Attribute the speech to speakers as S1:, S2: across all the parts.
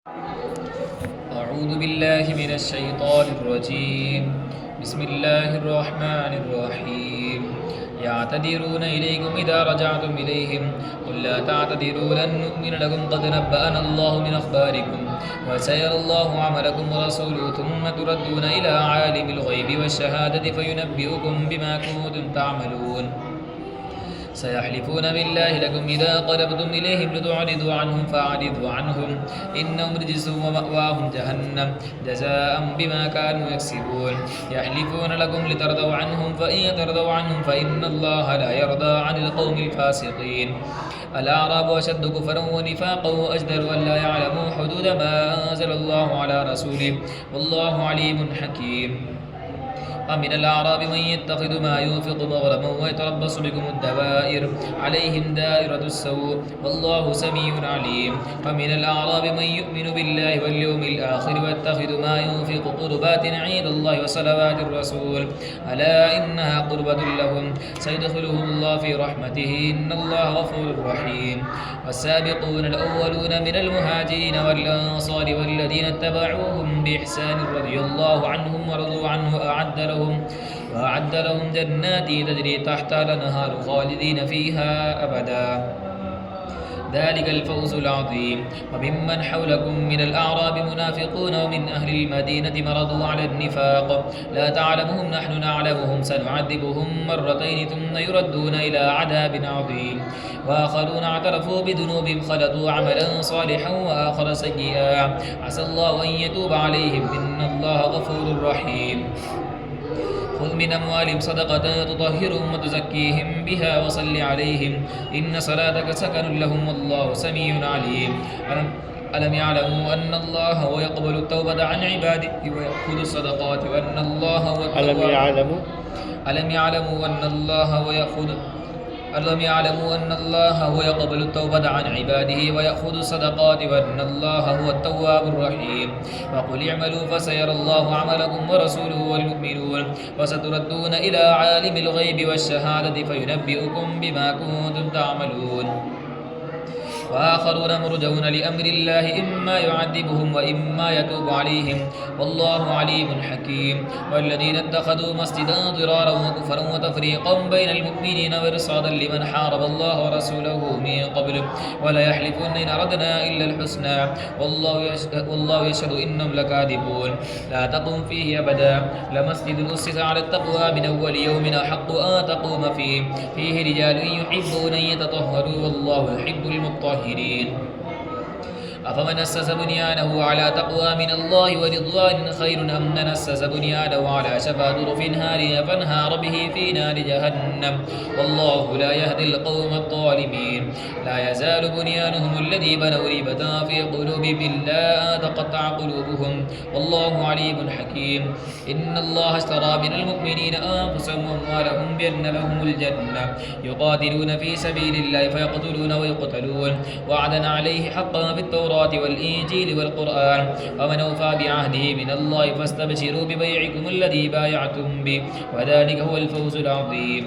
S1: أعوذ بالله من الشيطان الرجيم. بسم الله الرحمن الرحيم. يعتذرون إليكم إذا رجعتم إليهم قل لا تعتذروا لن نؤمن لكم قد نبأنا الله من أخباركم وسيرى الله عملكم ورسوله ثم تردون إلى عالم الغيب والشهادة فينبئكم بما كنتم تعملون. سيحلفون بالله لكم إذا قربتم إليهم لتعرضوا عنهم فأعرضوا عنهم إنهم رجس ومأواهم جهنم جزاء بما كانوا يكسبون. يحلفون لكم لترضوا عنهم فإن ترضوا عنهم فإن الله لا يرضى عن القوم الفاسقين. الأعراب أشد كفرا ونفاقا وأجدر أن لا يعلموا حدود ما أنزل الله على رسوله والله عليم حكيم. ومن الأعراب من يتخذ ما ينفق مغرما ويتربص بكم الدوائر عليهم دائرة السوء والله سميع عليم. ومن الأعراب من يؤمن بالله واليوم الآخر ويتخذ ما ينفق قربات عند الله وصلوات الرسول ألا إنها قربة لهم سيدخلهم الله في رحمته إن الله غفور رحيم. والسابقون الأولون من المهاجرين والأنصار والذين اتبعوهم بإحسان رضي الله عنهم ورضوا عنه وأعد لهم جنات تجري تحتها الأنهار خالدين فيها أبدا ذلك الفوز العظيم. وممن حولكم من الأعراب منافقون ومن أهل المدينة مرضوا على النفاق لا تعلمهم نحن نعلمهم سنعذبهم مرتين ثم يردون إلى عذاب عظيم. وآخرون اعترفوا بذنوبهم خلطوا عملا صالحا وآخر سيئا عسى الله أن يتوب عليهم إن الله غفور رحيم. خذ من أموالهم صدقة تطهرهم وتزكيهم بها وصل عليهم إن صلاتك سكن لهم والله سميع عليم. ألم يعلموا أن الله هو يقبل التوبة عن عباده ويأخذ الصدقات وأن الله هو التواب. ألم يعلموا أن الله هو يقبل التوبة عن عباده ويأخذ الصدقات وأن الله هو التواب الرحيم. وقل اعملوا فسيرى الله عملكم ورسوله والمؤمنون وستردون إلى عالم الغيب والشهادة فينبئكم بما كنتم تعملون. وآخرون مرجون لأمر الله إما يعذبهم وإما يتوب عليهم والله عليم حكيم. والذين اتخذوا مسجدا ضرارا وكفرا وتفريقا بين المؤمنين وإرصادا لمن حارب الله ورسوله من قبل ولا يحلفون إن أردنا إلا الحسنى والله يشهد إنهم لكاذبون. لا تقم فيه أبدا لمسجد أسس على التقوى من أول يوم أحق أن تقوم فيه رجال يحبون أن يتطهروا والله يحب المطهرين. أفمن أسس بنيانه على تقوى من الله ورضوان خير أم من أسس بنيانه على شفا جرف هار فانهار به في نار جهنم والله لا يهدي القوم الظالمين. لا يزال بنيانهم الذي بنوا ريبة في قلوبهم إلا أن تقطع قلوبهم والله عليم حكيم. إن الله اشترى من المؤمنين أنفسهم وأموالهم بأن لهم الجنة يقاتلون في سبيل الله فيقتلون ويقتلون وعدا عليه حقا في التوراة والإنجيل والقرآن ومن أوفى بعهده من الله فاستبشروا ببيعكم الذي بايعتم به وذلك هو الفوز العظيم.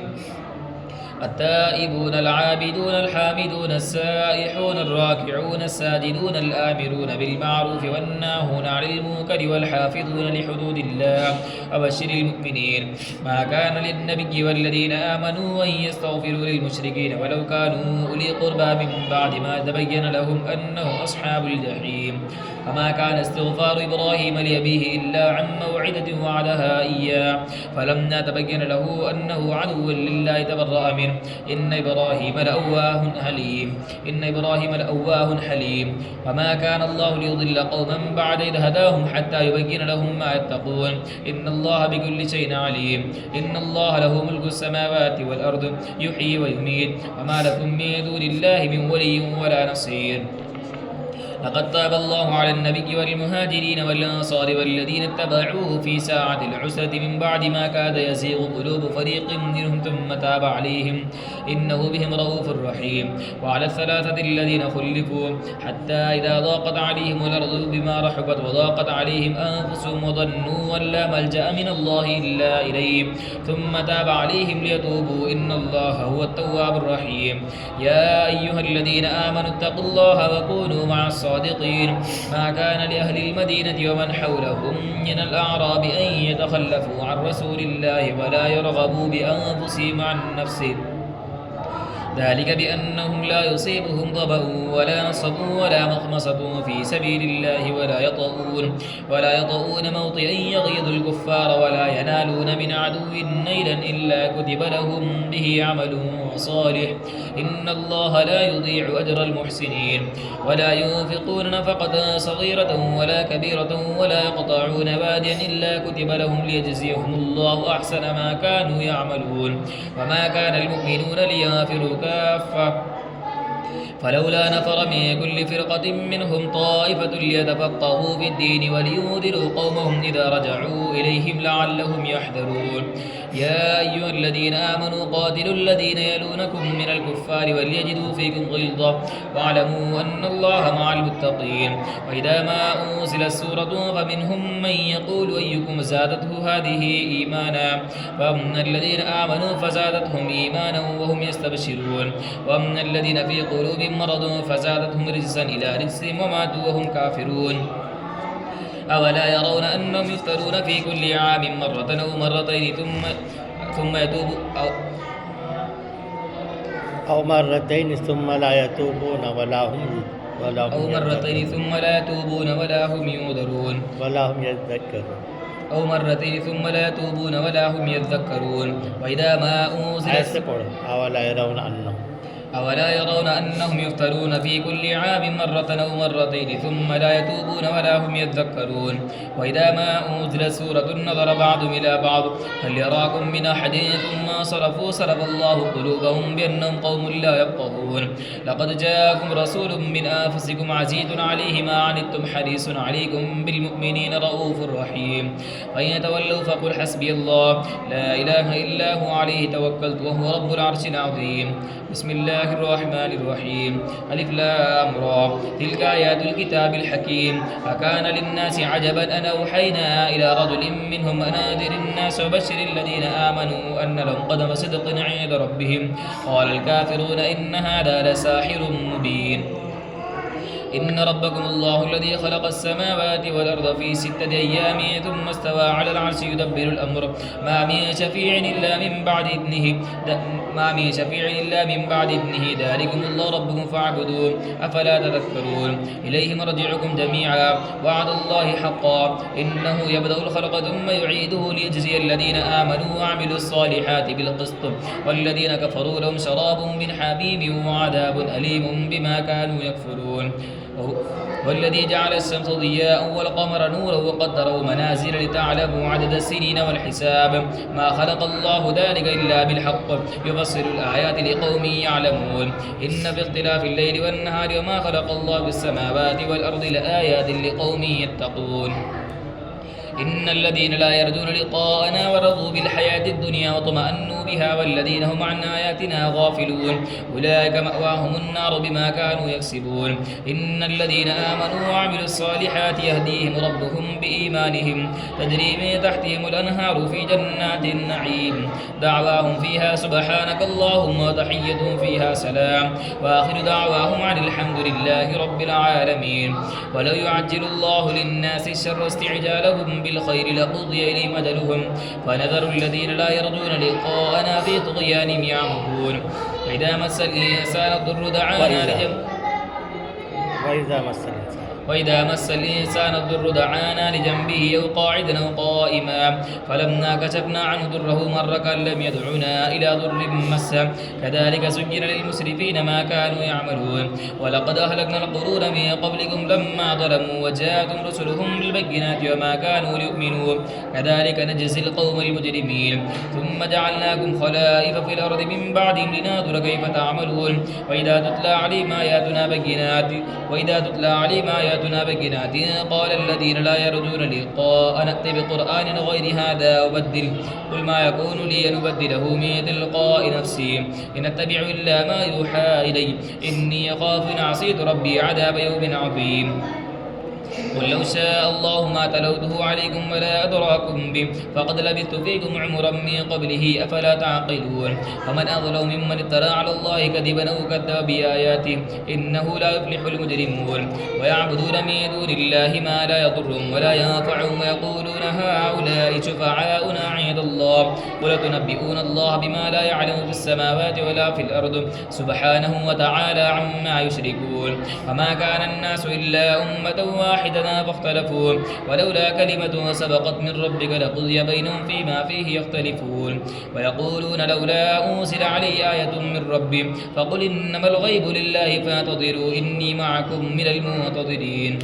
S1: التائبون العابدون الحامدون السائحون الراكعون الساجدون الآمرون بالمعروف والناهون عن المنكر والحافظون لحدود الله وبشر المؤمنين. ما كان للنبي والذين آمنوا أن يستغفروا للمشركين ولو كانوا أولي قربى من بعد ما تبين لهم أنه أصحاب الجحيم. فما كان استغفار إبراهيم لأبيه إلا عن موعدة وعدها إياه فلما تبين له أنه عدو لله تبرأ منه إن إبراهيم لأواه حليم. وما كان الله ليضل قوما بعد إذ هداهم حتى يبين لهم ما يتقون إن الله بكل شيء عليم. إن الله له ملك السماوات والأرض يحيي ويميت وما لكم من دون الله من ولي ولا نصير. لقد تاب الله على النبي والمهاجرين والأنصار والذين اتبعوه في ساعة العسرة من بعد ما كاد يزيغ قلوب فريق منهم ثم تاب عليهم إنه بهم رؤوف رحيم. وعلى الثلاثة الذين خلفوا حتى إذا ضاقت عليهم الأرض بما رحبت وضاقت عليهم أنفسهم وظنوا أن لا ملجأ من الله إلا إليه ثم تاب عليهم ليتوبوا إن الله هو التواب الرحيم. يا أيها الذين آمنوا اتقوا الله وكونوا مع الصالحين صادقين ما كان لأهل المدينة ومن حولهم من الأعراب أن يتخلفوا عن رسول الله ولا يرغبوا بأنفسهم عن نفسه ذلك بأنهم لا يصيبهم ظمأ ولا نصب ولا مخمصة في سبيل الله ولا يطؤون موطئا يغيظ الكفار ولا ينالون من عدو نيلا إلا كتب لهم به عمل صالح إن الله لا يضيع أجر المحسنين ولا ينفقون نفقة صغيرة ولا كبيرة ولا يقطعون واديا إلا كتب لهم ليجزيهم الله أحسن ما كانوا يعملون وما كان المؤمنون لينفروا كافة فلولا نفر من كل فرقة منهم طائفة ليتفقهوا في الدين ولينذروا قومهم إذا رجعوا إليهم لعلهم يحذرون يا أيها الذين آمنوا قاتلوا الذين يلونكم من الكفار وليجدوا فيكم غلظة واعلموا أن الله مع المتقين وإذا ما أنزلت سورة فمنهم من يقول أيكم زادته هذه إيمانا فأما الذين آمنوا فزادتهم إيمانا وهم يستبشرون وأما الذين في قلوبهم مرض فزادتهم رجسا إلى رجسهم وماتوا وهم كافرون أولا يرون أنهم يفترون في كل عام مرة أو مرتين ثم يتوب
S2: أو مرتين ثم لا يتوبون
S1: أو مرتين ثم لا يتوبون ولا هم ينذرون
S2: ولا هم يذكرون
S1: أو مرتين ثم لا يتوبون ولا هم يذكرون وإذا ما أنزلت أولا يرون أنهم يفترون في كل عام مرة أو مرتين ثم لا يتوبون ولا هم يذكرون وإذا ما أنزلت سورة نظر بعضهم إلى بعض هل يراكم من أحد ثم صرف الله قلوبهم بأنهم قوم لا يفقهون لقد جاءكم رسول من أنفسكم عزيز عليه ما عنتم حريص عليكم بالمؤمنين رؤوف رحيم فإن يتولوا فقل حسبي الله لا إله إلا هو عليه توكلت وهو رب العرش العظيم بسم الله الرحمن الرحيم ألف لام را تلك آيات الكتاب الحكيم أكان للناس عجبا أن أوحينا إلى رجل منهم أن أنذر الناس وبشر الذين آمنوا أن لهم قدم صدق عند ربهم قال الكافرون إن هذا لساحر مبين إن ربكم الله الذي خلق السماوات والأرض في 6 أيام ثم استوى على العرش يدبر الأمر ما من شفيع إلا من بعد إذنه ذلكم الله ربكم فاعبدوه أفلا تذكرون إليه مرجعكم جميعا وعد الله حقا إنه يبدأ الخلق ثم يعيده ليجزي الذين آمنوا وعملوا الصالحات بالقسط والذين كفروا لهم شراب من حميم وعذاب أليم بما كانوا يكفرون والذي جعل الشمس ضياء والقمر نورا وقدره منازل لتعلموا عدد السنين والحساب ما خلق الله ذلك إلا بالحق يفصل الآيات لقوم يعلمون إن في اختلاف الليل والنهار وما خلق الله في السماوات والأرض لآيات لقوم يتقون إن الذين لا يرجون لقاءنا ورضوا بالحياة الدنيا واطمأنوا بها والذين هم عن آياتنا غافلون أولئك مأواهم النار بما كانوا يكسبون إن الذين آمنوا وعملوا الصالحات يهديهم ربهم بإيمانهم تجري من تحتهم الأنهار في جنات النعيم دعواهم فيها سبحانك اللهم وتحيتهم فيها سلام وآخر دعواهم عن الحمد لله رب العالمين ولو يعجل الله للناس الشر استعجالهم بالخير لقضي إليهم أجلهم فنذر الذين لا يرجون لقاءنا في طغيانهم يعمهون وإذا مس الإنسان الضر دعانا وإذا مس الإنسان الضر دعانا لجنبه أو قاعدا أو قائما فلما كشفنا عنه ضره مر كأن لم يدعنا إلى ضر مسه كذلك سجن للمسرفين ما كانوا يعملون ولقد أهلكنا القرون من قبلكم لما ظلموا وجاءتهم رسلهم بالبينات وما كانوا ليؤمنوا كذلك نجزي القوم المجرمين ثم جعلناكم خلائف في الأرض من بعدهم لننظر كيف تعملون وإذا تتلى عليهم آياتنا بينات قال الذين لا يرجون لقاء نأتي بقرآن غير هذا وبدل قل ما يكون لي أن أبدله من تلقاء نفسي إن أتبع إلا ما يوحى إلي إني أخاف إن عصيت ربي عذاب يوم عظيم قل لو شاء الله ما تلوته عليكم ولا أدراكم به فقد لبثت فيكم عمرا من قبله أفلا تعقلون ومن أظلم ممن افترى على الله كذبا أو كذب بآياته إنه لا يفلح المجرمون ويعبدون من دون الله ما لا يضرهم ولا ينفعهم ويقولون هؤلاء شفعاؤنا عند الله قل تنبئون الله بما لا يعلم في السماوات ولا في الأرض سبحانه وتعالى عما يشركون وما كان الناس إلا أمة واحدة فاختلفوا ولولا كلمة سبقت من ربك لقضي بينهم فيما فيه يختلفون ويقولون لولا أنزل علي آية من ربي فقل إنما الغيب لله فانتظروا إني معكم من المنتظرين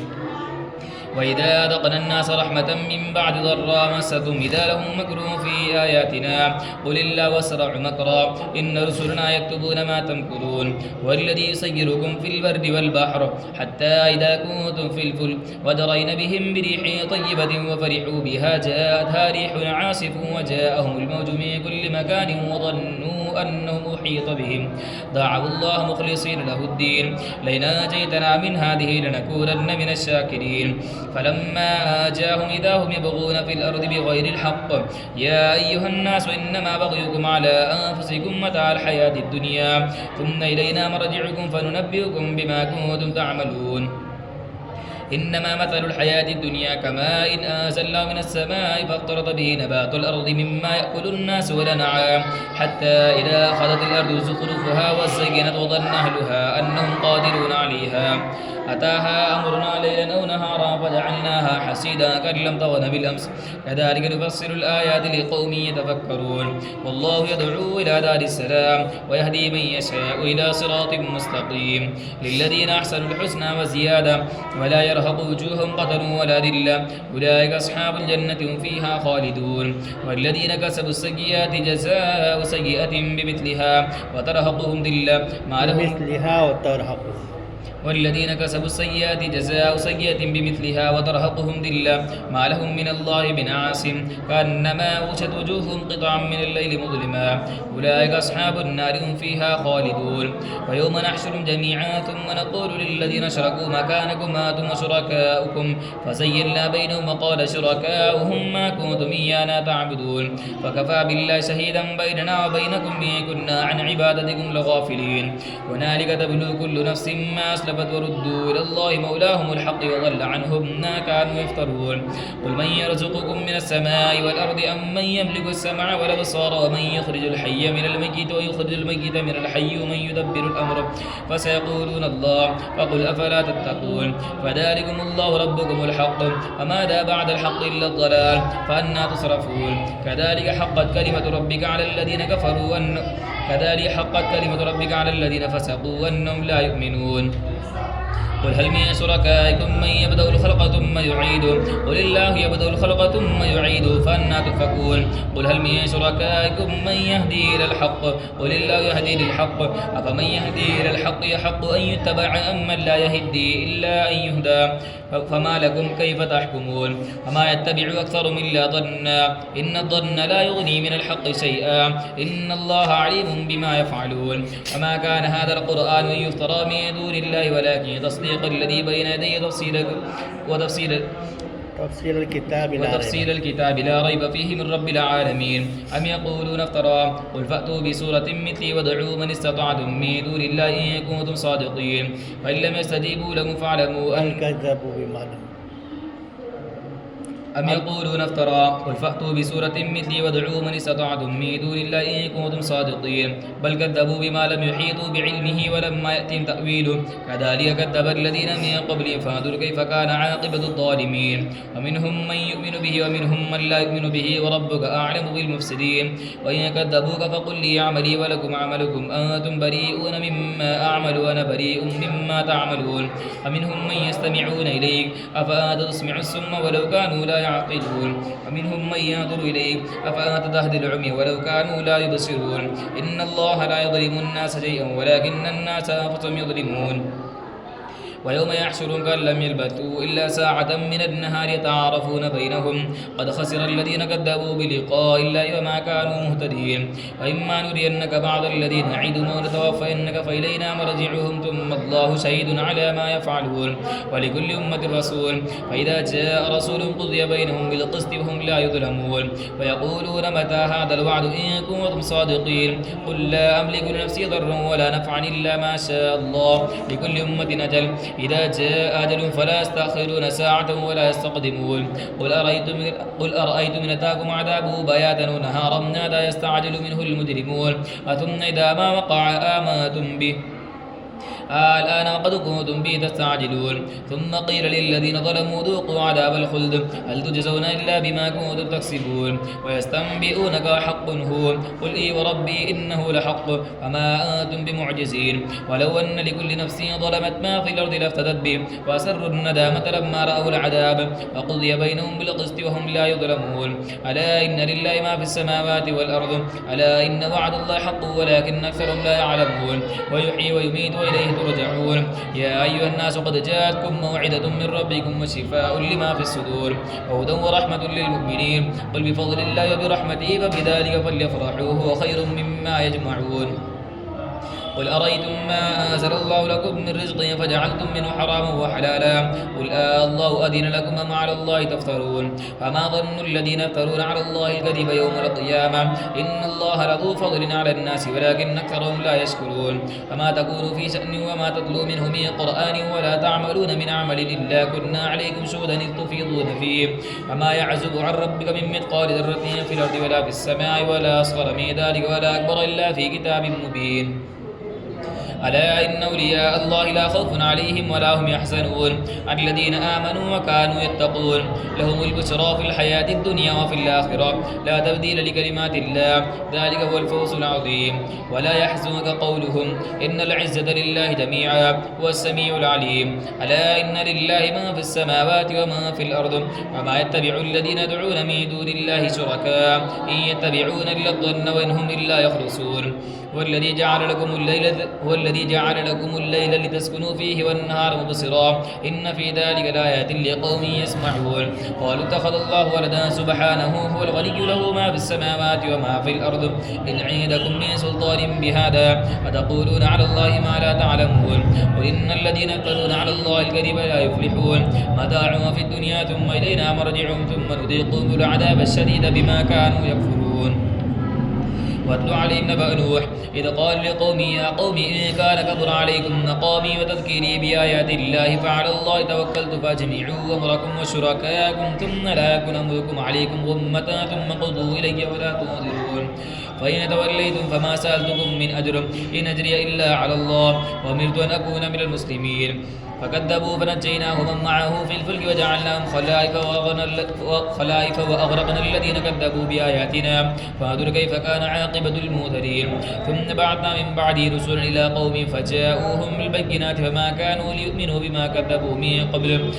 S1: وإذا أذقنا الناس رحمة من بعد ضراء مستهم إذا لهم مكر في آياتنا قل الله أسرع مكرا إن رسلنا يكتبون ما تمكرون والذي يسيركم في البر والبحر حتى إذا كنتم في الفلك وجرين بهم بريح طيبة وفرحوا بها جاءتها ريح عاصف وجاءهم الموج من كل مكان وظنوا أنهم أحيط بهم دعوا الله مخلصين له الدين لئن أنجيتنا من هذه لنكونن من الشاكرين فلما آجاهم إذا هم يبغون في الأرض بغير الحق يا أيها الناس إنما بغيكم على أنفسكم متاع الحياة الدنيا ثم إلينا مرجعكم فننبئكم بما كنتم تعملون إنما مثل الحياة الدنيا كماء إن أنزلناه من السماء فاختلط به نبات الأرض مما يأكل الناس والأنعام حتى إذا أخذت الأرض زخرفها وزينت وظن أهلها أنهم قادرون عليها أتاها أمرنا ليلا أو نهارا فجعلناها حسيدا كأن لم تغن بالأمس كذلك نفصل الآيات لقوم يتفكرون والله يدعو إلى دار السلام ويهدي من يشاء إلى صراط مستقيم للذين أحسنوا الحسنى وزيادة ولا يرهق وجوههم قتر ولا ذلة أولئك أصحاب الجنة هم فيها خالدون والذين كسبوا السيئات جزاء سيئة بمثلها وترهقهم ذلة ما لهم
S2: مثلها وترهقهم
S1: والذين كسبوا السيئات جزاء سيئة بمثلها وترهقهم ذلة ما لهم من الله من عاصم كأنما أغشت وجوههم قطعا من الليل مظلما أولئك أصحاب النار هم فيها خالدون ويوم نحشرهم جميعا ثم نقول للذين أشركوا مكانكم أنتم وشركاؤكم فزينا بينهم وقال شركاؤهم ما كنتم إيانا تعبدون فكفى بالله شهيدا بيننا وبينكم إن كنا عن عبادتكم لغافلين هنالك تبلو كل نفس ما أسلفت وردوا إلى الله مولاهم الحق وضل عنهم ما كانوا يفترون قل من يرزقكم من السماء والأرض أم من يملك السمع والأبصار ومن يخرج الحي من الميت ويخرج الميت من الحي ومن يدبر الأمر فسيقولون الله فقل أفلا تتقون فذلكم الله ربكم الحق وماذا بعد الحق إلا الضلال فأنا تصرفون كذلك حقت كلمة ربك على الذين كفروا كذلك حقت كلمة ربك على الذين فسقوا أنهم لا يؤمنون قل هل من شركائكم من يبدأ الخلق ثم يعيده قل الله يبدأ الخلق ثم يعيده فأنا تؤفكون قل هل من شركائكم من يهدي إلى الحق قل الله يهدي للحق أفمن يهدي إلى الحق يحق أن يتبع أم من لا يهدي إلا أن يهدى فما لكم كيف تحكمون وما يتبع أكثرهم إلا ظنا إن الظن لا يغني من الحق شيئا إن الله عليم بما يفعلون وما كان هذا القرآن أن يفترى من دون الله ولكن تصديق الذي بين يديه وتفصيل الكتاب لا ريب فيه من رب العالمين أم يقولون افترى قل فأتوا بسورة مثلي وادعوا من استطعتم من دون الله إن كنتم صادقين فإن لم يستجيبوا لكم فاعلموا أن
S2: كذبوا بما لم
S1: أم يقولون افترى قل فأتوا بسورة مثلي وادعوا من استطعتم من دون الله إن كنتم صادقين بل كذبوا بما لم يحيطوا بعلمه ولما يأتهم تأويله كذلك كذب الذين من قبلهم فانظر كيف كان عاقبة الظالمين ومنهم من يؤمن به ومنهم من لا يؤمن به وربك أعلم بالمفسدين وإن كذبوك فقل لي عملي ولكم عملكم أنتم بريئون مما أعمل وأنا بريء مما تعملون ومنهم من يستمعون إليك أفأنت تسمع السم ولو كانوا لا يعقلون ومنهم من ينظر إليك أفأنت تهدي العمي ولو كانوا لا يبصرون إن الله لا يظلم الناس شيئا ولكن الناس أنفسهم يظلمون ويوم يحشرهم كأن لم يلبثوا إلا ساعة من النهار يتعارفون بينهم قد خسر الذين كذبوا بلقاء الله وما كانوا مهتدين وإما نرينك بعض الذي نعدهم أو نتوفينك فإلينا مرجعهم ثم الله شهيد على ما يفعلون ولكل أمة رسول فإذا جاء رسول قضي بينهم بالقسط وهم لا يظلمون ويقولون متى هذا الوعد إن كنتم صادقين قل لا أملك لنفسي ضرا ولا نفعا إلا ما شاء الله لكل أمة أجل إذا جاء أجل فلا يستأخرون ساعة ولا يستقدمون قل أرأيتم إن أتاكم عذابه بياتا ونهارا ماذا يستعجل منه المجرمون أثم إذا ما وقع آمنتم به الآن وقد كنتم به تستعجلون ثم قيل للذين ظلموا ذوقوا عذاب الخلد هل تجزون إلا بما كنتم تكسبون ويستنبئونك حق هو قل إي وربي إنه لحق فما أنتم بمعجزين ولو أن لكل نفس ظلمت ما في الأرض لافتدت به وأسروا الندامة لما رأوا العذاب وقضي بينهم بالقسط وهم لا يظلمون ألا إن لله ما في السماوات والأرض ألا إن وعد الله حق ولكن أكثرهم لا يعلمون ويحيي ويميت وإليه ترجعون يا أيها الناس قد جاءتكم موعظة من ربكم وشفاء لما في الصدور وهدى ورحمة للمؤمنين قل بفضل الله وبرحمته فبذلك فليفرحوا هو خير مما يجمعون قل أرأيتم ما أنزل الله لكم من رزق فجعلتم منه حراما وحلالا قل الله أذن لكم أم على الله تفترون فما ظن الذين يفترون على الله الكذب يوم القيامة إن الله لذو فضل على الناس ولكن أكثرهم لا يشكرون فما تكونوا في شأن وما تتلو منه من قرآن ولا تعملون من عمل إلا كنا عليكم شهودا إذ تفيضون فيه وما يعزب عن ربك من مثقال ذرة في الأرض ولا في السماء ولا أصغر من ذلك ولا أكبر إلا في كتاب مبين ألا إن أولياء الله لا خوف عليهم ولا هم يحزنون الذين آمنوا وكانوا يتقون لهم البشرى في الحياة الدنيا وفي الآخرة لا تبديل لكلمات الله ذلك هو الفوز العظيم ولا يحزنك قولهم إن العزة لله جميعا هو السميع العليم ألا إن لله ما في السماوات وما في الأرض وما يتبع الذين يدعون من دون الله شركاء إن يتبعون إلا الظن وإن هم إلا يخرصون والذي جعل لكم الليل لتسكنوا فيه والنهار مبصرا إن في ذلك لآيات لقوم يسمعون قالوا اتخذ الله ولدا سبحانه هو الغني له ما في السماوات وما في الأرض إن عندكم من سلطان بهذا وتقولون على الله ما لا تعلمون قل إن الذين يفترون على الله الكذب لا يفلحون متاع في الدنيا ثم إلينا مرجعهم ثم نذيقهم العذاب الشديد بما كانوا يكفرون واتل عليهم نبأ نوح إذ قال لقومه يا قوم إن كان كبر عليكم مقامي وتذكيري بآيات الله فعلى الله توكلت فاجمعوا أمركم وشركاءكم ثم لا يكن أمركم عليكم غمة ثم قضوا إلي ولا تنظرون فإن توليتم فما سألتكم من أجر إن أجري إلا على الله وأمرت أن أكون من المسلمين فكذبوا فنجيناه ومن معه في الفلك وجعلناهم خلائف وأغرقنا الذين كذبوا بآياتنا فانظر كيف كان عاقبة المنذرين ثم بعثنا من بعده رسلا إلى قوم فجاءوهم بالبينات فما كانوا ليؤمنوا بما كذبوا من قبل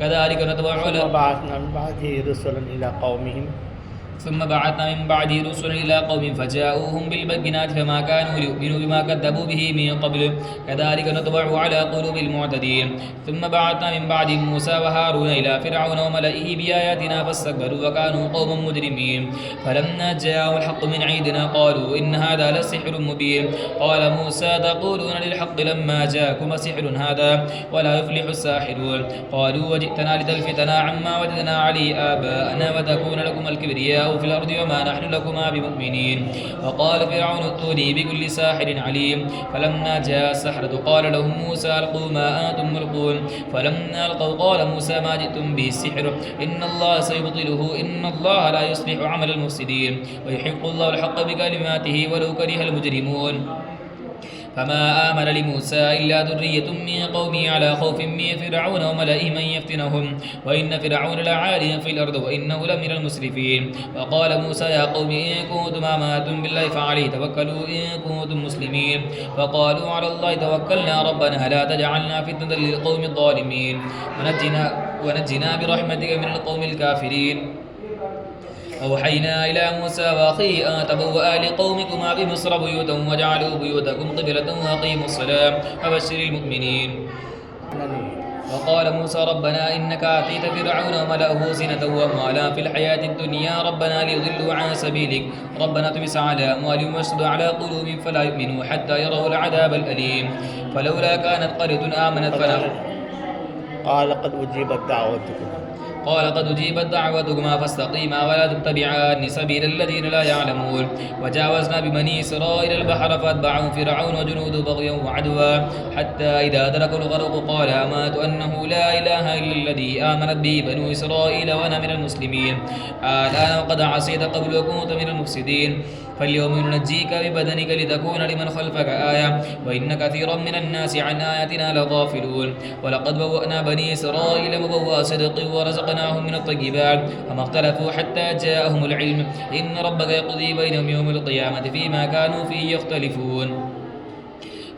S1: كذلك نطبع على
S2: بعثنا من بعده رسلا إلى قومهم
S1: ثم بعثنا من بعده رسلا إلى قوم فجاءوهم بالبينات فما كانوا ليؤمنوا بما كذبوا به من قبل كذلك نطبع على قلوب المعتدين ثم بعثنا من بعد موسى وهارون إلى فرعون وملئه بآياتنا فاستكبروا وكانوا قوما مجرمين فلما جاءهم الحق من عندنا قالوا إن هذا لسحر مبين قال موسى تقولون للحق لما جاءكم سحر هذا ولا يفلح الساحرون قالوا وجئتنا لتلفتنا عما وجدنا عليه آباءنا وتكون لكم الكبرياء في الأرض وما نحن لكما بمؤمنين وقال فرعون ائتوني بكل ساحر عليم فلما جاء السحرة قال لهم موسى ألقوا ما أنتم ملقون فلما ألقوا قال موسى ما جئتم به السحر إن الله سيبطله إن الله لا يصلح عمل المفسدين ويحق الله الحق بكلماته ولو كره المجرمون فما آمن لموسى إلا ذرية من قومه على خوف من فرعون وملئه من يفتنهم وإن فرعون لعال في الأرض وإنه لمن المسرفين وقال موسى يا قوم إن كنتم آمنتم بالله فعليه توكلوا إن كنتم مسلمين فقالوا على الله توكلنا ربنا لا تجعلنا فتنة للقوم الظالمين ونجنا برحمتك من القوم الكافرين أوحينا إلى موسى وأخيه أن تبوأ لقومكما بمصر بيوتا وجعلوا بيوتكم قبلة وأقيموا الصلاة وبشر المؤمنين. وقال موسى ربنا إنك آتيت فرعون وملأه زينة وأموالا في الحياة الدنيا ربنا ليضلوا عن سبيلك ربنا اطمس على أموالهم واشدد على قلوبهم فلا يؤمنوا حتى يروا العذاب الأليم. فلولا كانت قرية آمنت
S2: قال قد أجيبت دعوتكم
S1: قال قد أجيبت دعوتكما فاستقيما ولا تتبعان سبيل الذين لا يعلمون. وجاوزنا ببني إسرائيل البحر فأتبعهم فرعون وجنوده بغيا وعدوا حتى إذا أدركوا الغرق قال آمنت أنه لا إله إلا الذي آمنت به بنو إسرائيل وأنا من المسلمين الآن وقد عصيت قبل وكنت من المفسدين. فاليوم ننجيك ببدنك لتكون لمن خلفك آية وإن كثيرا من الناس عن آياتنا لغافلون. ولقد بوأنا بني إسرائيل مبوأ صدق ورزقناهم من الطيبات فما اختلفوا حتى جاءهم العلم إن ربك يقضي بينهم يوم القيامة فيما كانوا فيه يختلفون.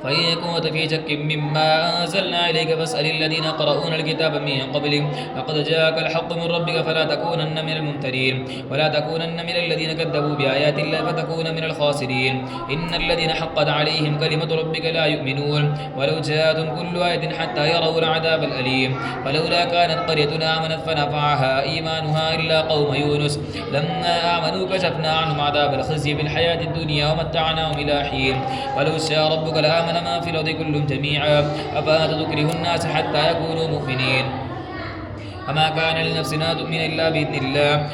S1: فإن كنت في شك مما أنزلنا إليك فاسأل الذين يقرؤون الكتاب من قبلك لقد جاءك الحق من ربك فلا تكونن من الممترين ولا تكونن من الذين كذبوا بآيات الله فتكون من الخاسرين. إن الذين حقت عليهم كلمة ربك لا يؤمنون ولو جاءتهم كل آية حتى يروا العذاب الأليم. فلولا كانت قرية آمنت فنفعها إيمانها إلا قوم يونس لما آمنوا كشفنا عنهم عذاب الخزي في الحياة الدنيا ومتعناهم إلى حين. ولو شاء ربك لآمن ما في الأرض كلهم جميعا أفأنت تكره الناس حتى يكونوا مؤمنين. وما كان لنفس أن تؤمن إلا بإذن الله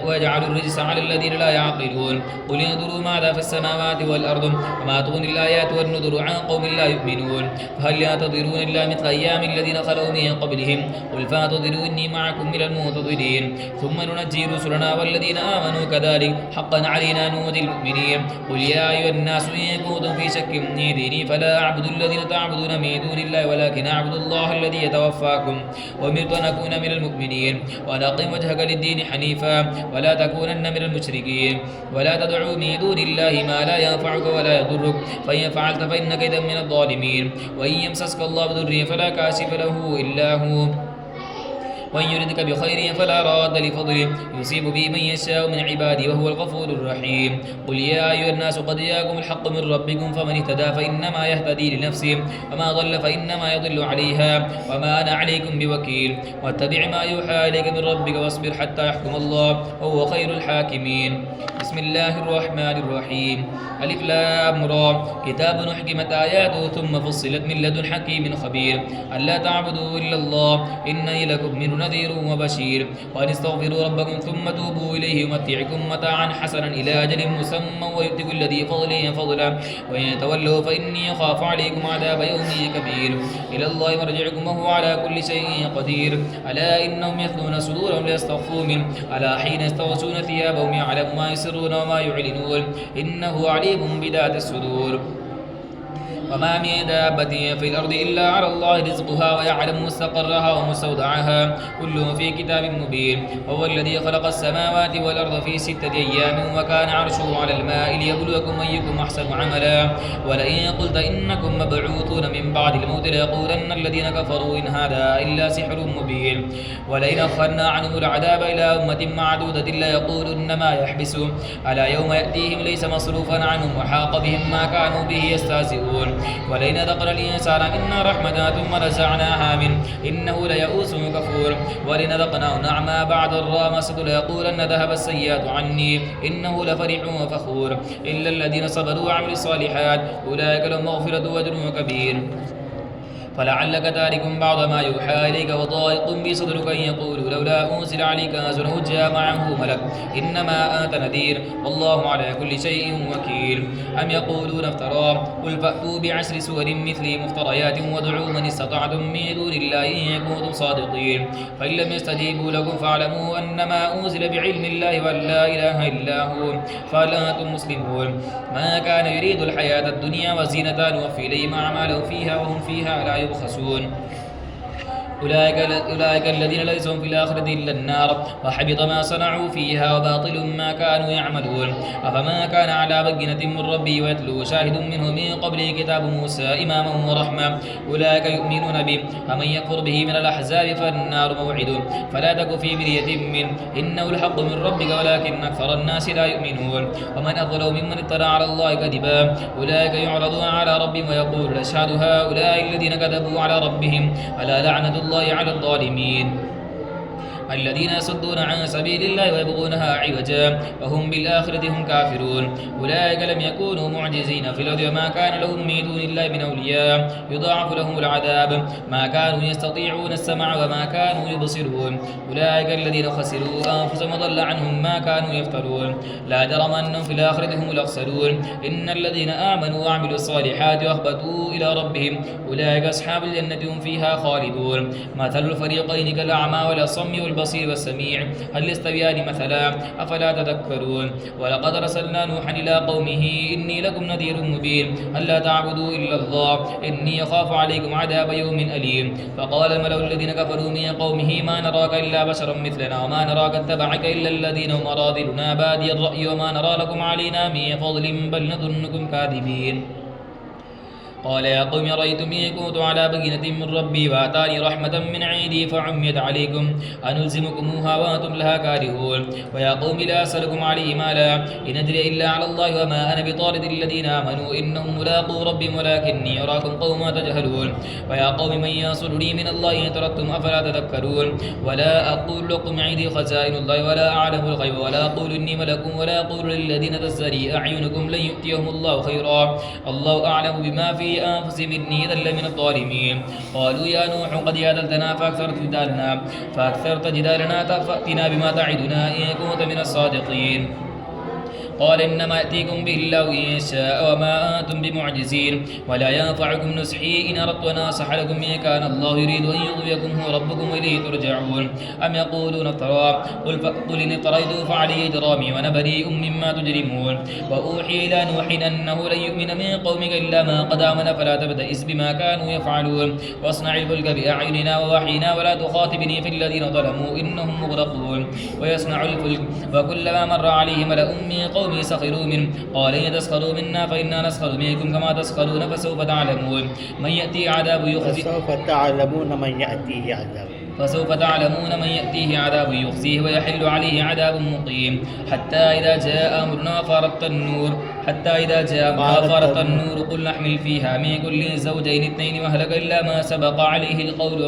S1: ويجعل الرجس على الذين لا يعقلون. قل انظروا ماذا في السماوات والأرض وما تغني الآيات والنذر عن قوم لا يؤمنون. فهل ينتظرون إلا مثل أيام الذين خلوا من قبلهم قل فانتظروا إني معكم من المنتظرين ثم ننجي رسلنا والذين آمنوا كذلك حقا علينا ننجي المؤمنين. قل يا أيها الناس إن كنتم في شك من ديني فلا أعبد الذين تعبدون من دون الله ولكن أعبد الله الذي يتوفاكم وأمرت أن أكون من المؤمنين وأن أقم وجهك للدين حنيفا ولا تكونن من المشركين ولا تدعوا من دون الله ما لا ينفعك ولا يضرك فإن فعلت فإنك إذا من الظالمين. وإن يمسسك الله بضر فلا كاشف له إلا هو وإن يردك بخير فلا راد لفضله يصيب به من يشاء من عباده وهو الغفور الرحيم. قل يا أيها الناس قد جاءكم الحق من ربكم فمن اهتدى فإنما يهتدي لنفسه وما ضل فإنما يضل عليها وما أنا عليكم بوكيل. واتبع ما يوحى إليك من ربك واصبر حتى يحكم الله وهو خير الحاكمين. بسم الله الرحمن الرحيم. ألف لام را كتاب حكمت آياته ثم فصلت من لدن حكيم خبير ألا تعبدوا إلا الله إنني لكم منه نذير وبشير. وأن استغفروا ربكم ثم توبوا إليه يمتعكم متاعا حسنا إلى أجل مسمى ويؤتي كل ذي فضل فضلا وإن يتولوا فإني أخاف عليكم عذاب يوم كبير. إلى الله مرجعكم وهو على كل شيء قدير. ألا إنهم يثنون صدورهم ليستخفوا منه ألا حين يستغشون ثيابهم يعلم ما يسرون وما يعلنون إنه عليم بذات الصدور. وما من دابة في الأرض إلا على الله رزقها ويعلم مستقرها ومستودعها كل في كتاب مبين. وهو الذي خلق السماوات والأرض في 6 أيام وكان عرشه على الماء ليبلوكم أيكم أحسن عملا. ولئن قلت إنكم مبعوثون من بعد الموت ليقولن الذين كفروا إن هذا إلا سحر مبين. ولئن أخرنا عنهم العذاب إلى أمة معدودة ليقولن ما يحبسهم ألا يوم يأتيهم ليس مصروفا عنهم وحاق بهم ما كانوا به يستهزئون. ولئن ذقنا الإنسان منا رحمة ثم نزعناها منه إنه ليئوس كفور. ولئن ذقناه نعمى بعد ضراء مسته ليقولن ذهب السيئات عني إنه لفرح وفخور. إلا الذين صبروا وعملوا الصالحات أولئك لهم مغفرة وأجر كبير. فلعلك تارك بعض ما يوحى إليك وضائق بصدرك أن يقولوا لولا أنزل عليك كنز أو جاء معه ملك إنما أنت نذير والله على كل شيء وكيل. أم يقولون افتراه قل فأتوا بعشر سور مثله مفتريات وادعوا من استطعتم من دون الله إن كنتم صادقين. فإن لم يستجيبوا لكم فاعلموا أنما أنزل بعلم الله وأن لا إله إلا هو فهل أنتم مسلمون. ما كان يريد الحياة الدنيا وزينتها نوفي إليهم أعمالهم فيها وهم فيها لا يبخسون. أولئك الذين ليس لهم في الآخرة إلا النار وحبط ما صنعوا فيها وباطل ما كانوا يعملون أفما كان على بينة من ربه ويتلو شاهد منه من قبله كتاب موسى إماما ورحمة أولئك يؤمنون به ومن يكفر به من الأحزاب فالنار موعده فلا تك في مرية منه إنه الحق من ربك ولكن أكثر الناس لا يؤمنون ومن أظلم ممن افترى على الله كذبا أولئك يعرضون على ربهم ويقول أشهد هؤلاء الذين كذبوا على ربهم ألا لعنة الله على الظالمين الذين يصدون عن سبيل الله ويبغونها عوجا وهم بالآخرة هم كافرون أولئك لم يكونوا معجزين في الأرض وما كان لهم من دون الله من أولياء يضاعف لهم العذاب ما كانوا يستطيعون السمع وما كانوا يبصرون أولئك الذين خسروا أنفسهم وضل عنهم ما كانوا يفترون لا جرم أنهم في الآخرة هم الأخسرون إن الذين آمنوا وعملوا الصالحات وأخبتوا إلى ربهم أولئك أصحاب الجنة هم فيها خالدون مثل الفريقين كالأعمى والأصم البصير والسميع هل يستويان مثلا أفلا تذكرون ولقد أرسلنا نوحا إلى قومه إني لكم نذير مبين ألا تعبدوا إلا الله إني أخاف عليكم عذاب يوم أليم فقال الملأ الذين كفروا من قومه ما نراك إلا بشرا مثلنا وما نراك اتبعك إلا الذين هم أراذلنا بادي الرأي وما نرى لكم علينا من فضل بل نظنكم كاذبين قال يا قوم رأيتم إن كنت على بينة من ربي وآتاني رحمة من عندي فعميت عليكم أنلزمكموها وأنتم لها كارهون ويا قوم لا أسألكم عليه مالا إن أدري إلا على الله وما أنا بطارد الذين آمنوا إنهم ملاقو ربهم ولكني أراكم قوما تجهلون ويا قوم من ينصرني من الله إن تركتم أفلا تذكرون ولا أقول لكم عندي خزائن الله ولا أعلم الغيب ولا أقول إني ملك ولا أقول للذين تزدري أعينكم لن يؤتيهم الله خيرا الله أعلم بما في أنفسهم إني إذا لمن الظالمين قالوا يا نوح قد جادلتنا فأكثرت جدالنا فأتنا بما تعدنا إن كنت من الصادقين قال إنما يأتيكم به الله إن شاء وما أنتم بمعجزين ولا ينفعكم نصحي إن أردت أن أنصح لكم إن كان الله يريد أن يغويكم هو ربكم وإليه ترجعون أم يقولون افترى قل إن افتريته فعلي إجرامي وأنا بريء مما تجرمون وأوحي إلى نوح أنه لن يؤمن من قومك إلا ما قد آمن فلا تبتئس بما كانوا يفعلون واصنع الفلك بأعيننا ووحينا ولا تخاطبني في الذين ظلموا إنهم مغرقون ويصنع الفلك وكلما مر عليه ملأ من قومه سخروا منه قال إن تسخروا منا فإنا نسخر منكم كما تسخرون فسوف تعلمون من يأتي عذاب يخزيه فسوف تعلمون من يأتيه عذاب يخزيه ويحل عليه عذاب مقيم حتى إذا جاء أمرنا فارت النور قل نحمل فيها من كل زوجين اثنين وأهلك إلا ما سبق عليه القول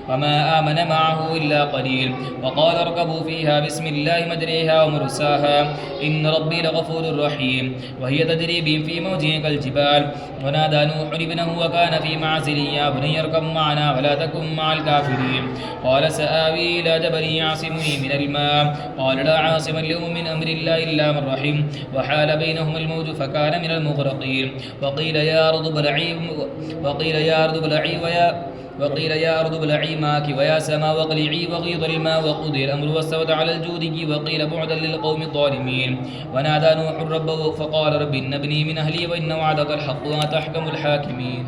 S1: وما آمن معه إلا قليل وقال اركبوا فيها بسم الله مجريها ومرساها إن ربي لغفور رحيم وهي تجري بهم في موج كالجبال ونادى نوح ابنه وكان في معزل يا بني اركب معنا ولا تكن مع الكافرين قال سآوي إلى جبل يعصمني من الماء قال لا عاصم اليوم من أمر الله إلا من رحم وحال بينهما الموج فكان من المغرقين وقيل يا أرض ابلعي ماءك ويا سماء واقلعي وغيض الماء وقضي الأمر واستوت على الجودي وقيل بعدا للقوم الظالمين ونادى نوح ربه فقال رب إن ابني من أهلي وإن وعدك الحق وأنت أحكم الحاكمين